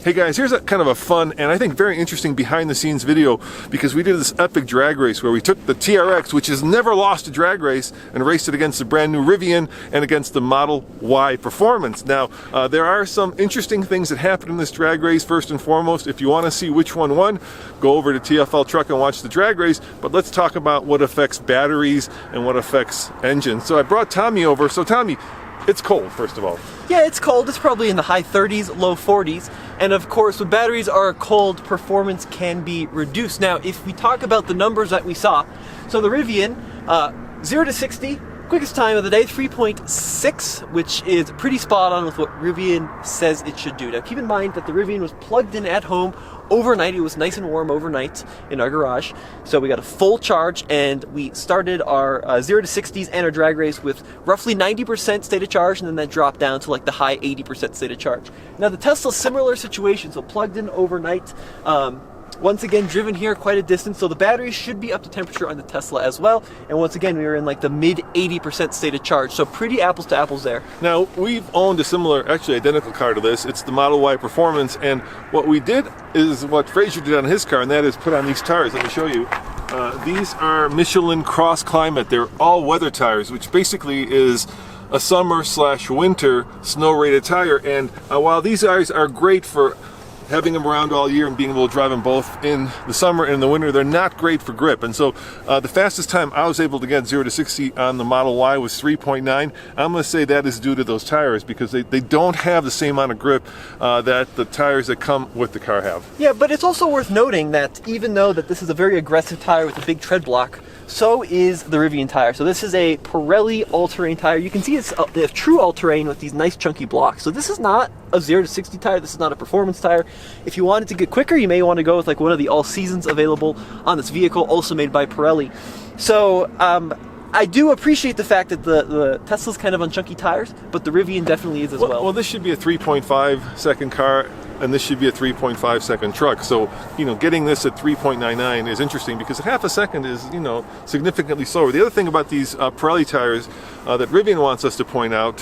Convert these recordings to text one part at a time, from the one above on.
Hey guys, here's a kind of a fun and I think very interesting behind the scenes video because we did this epic drag race where we took the TRX, which has never lost a drag race, and raced it against the brand new Rivian and against the Model Y Performance. Now, there are some interesting things that happen in this drag race. First and foremost, if you want to see which one won, go over to TFL Truck and watch the drag race, but let's talk about what affects batteries and what affects engines. So I brought Tommy over. So Tommy, it's cold, first of all. Yeah, it's cold. It's probably in the high 30s, low 40s. And of course, when batteries are cold, performance can be reduced. Now, if we talk about the numbers that we saw, so the Rivian, 0 to 60, quickest time of the day, 3.6, which is pretty spot on with what Rivian says it should do. Now, keep in mind that the Rivian was plugged in at home overnight. It was nice and warm overnight in our garage. So we got a full charge and we started our 0 to 60s and our drag race with roughly 90% state of charge, and then that dropped down to like the high 80% state of charge. Now the Tesla, similar situation, so plugged in overnight. Once again, driven here quite a distance, so the battery should be up to temperature on the Tesla as well. And once again, we were in like the mid 80% state of charge, so pretty apples to apples there. Now, we've owned a similar, actually identical car to this. It's the Model Y Performance, and what we did is what Fraser did on his car, and that is put on these tires. Let me show you. These are Michelin Cross Climate. They're all-weather tires, which basically is a summer/winter snow-rated tire. And while these tires are great for having them around all year and being able to drive them both in the summer and in the winter, they're not great for grip. And so the fastest time I was able to get 0 to 60 on the Model Y was 3.9. I'm going to say that is due to those tires because they don't have the same amount of grip that the tires that come with the car have. Yeah, but it's also worth noting that even though that this is a very aggressive tire with a big tread block, so is the Rivian tire. So this is a Pirelli all-terrain tire. You can see it's a true all-terrain with these nice chunky blocks. So this is not a 0 to 60 tire. This is not a performance tire. If you wanted to get quicker, you may want to go with like one of the all-seasons available on this vehicle, also made by Pirelli. So I do appreciate the fact that the Tesla's kind of on chunky tires, but the Rivian definitely is as well. Well, this should be a 3.5 second car, and this should be a 3.5 second truck. So, getting this at 3.99 is interesting because half a second is, significantly slower. The other thing about these Pirelli tires that Rivian wants us to point out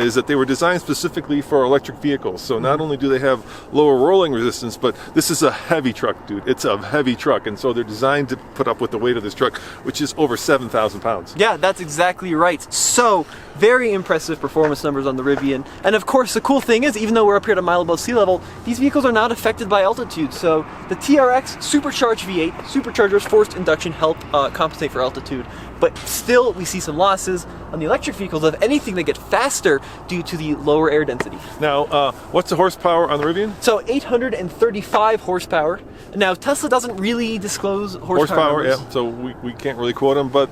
is that they were designed specifically for electric vehicles. So not only do they have lower rolling resistance, but this is a heavy truck, dude. It's a heavy truck, and so they're designed to put up with the weight of this truck, which is over 7,000 pounds. Yeah, that's exactly right. So, very impressive performance numbers on the Rivian. And of course, the cool thing is, even though we're up here at a mile above sea level, these vehicles are not affected by altitude. So the TRX supercharged V8, superchargers, forced induction help compensate for altitude. But still, we see some losses on the electric vehicles. If anything, they get faster due to the lower air density. Now, what's the horsepower on the Rivian? So 835 horsepower. Now, Tesla doesn't really disclose horsepower numbers. Yeah, so we can't really quote them, but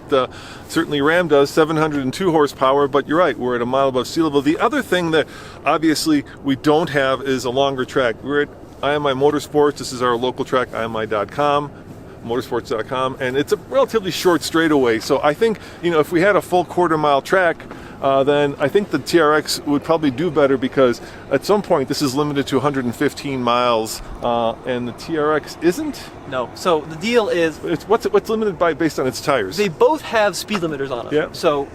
certainly Ram does, 702 horsepower, but you're right, we're at a mile above sea level. The other thing that obviously we don't have is a longer track. We're at IMI Motorsports. This is our local track, IMI.com. motorsports.com, and it's a relatively short straightaway. So I think, if we had a full quarter-mile track, then I think the TRX would probably do better because at some point this is limited to 115 miles, and the TRX isn't? No. So the deal is, what's limited by based on its tires? They both have speed limiters on them. Yeah. So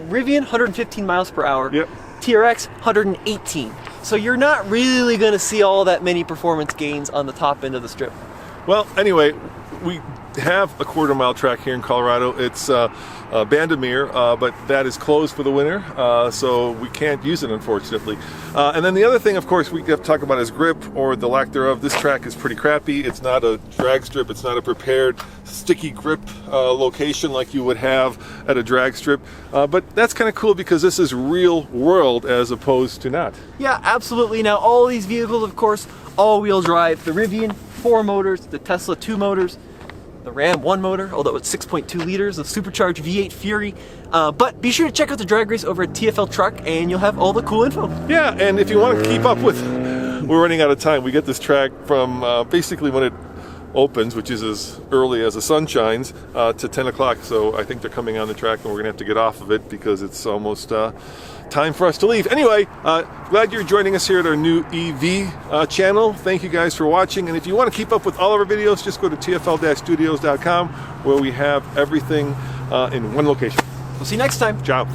Rivian 115 miles per hour. Yep. TRX 118. So you're not really going to see all that many performance gains on the top end of the strip. Well, anyway, we have a quarter-mile track here in Colorado. It's Bandamere, but that is closed for the winter, so we can't use it, unfortunately. And then the other thing, of course, we have to talk about is grip, or the lack thereof. This track is pretty crappy. It's not a drag strip. It's not a prepared sticky grip location like you would have at a drag strip. But that's kind of cool because this is real world as opposed to not. Yeah, absolutely. Now, all these vehicles, of course, all-wheel drive. The Rivian, 4 motors. The Tesla, 2 motors. The Ram, 1 motor, although it's 6.2 liters of supercharged V8 Fury. But be sure to check out the drag race over at TFL Truck, and you'll have all the cool info. Yeah, and if you want to keep up with, we're running out of time. We get this track from basically when it opens, which is as early as the sun shines, to 10 o'clock. So I think they're coming on the track, and we're going to have to get off of it because it's almost time for us to leave. Anyway, glad you're joining us here at our new EV channel. Thank you guys for watching. And if you want to keep up with all of our videos, just go to tfl-studios.com where we have everything in one location. We'll see you next time. Ciao.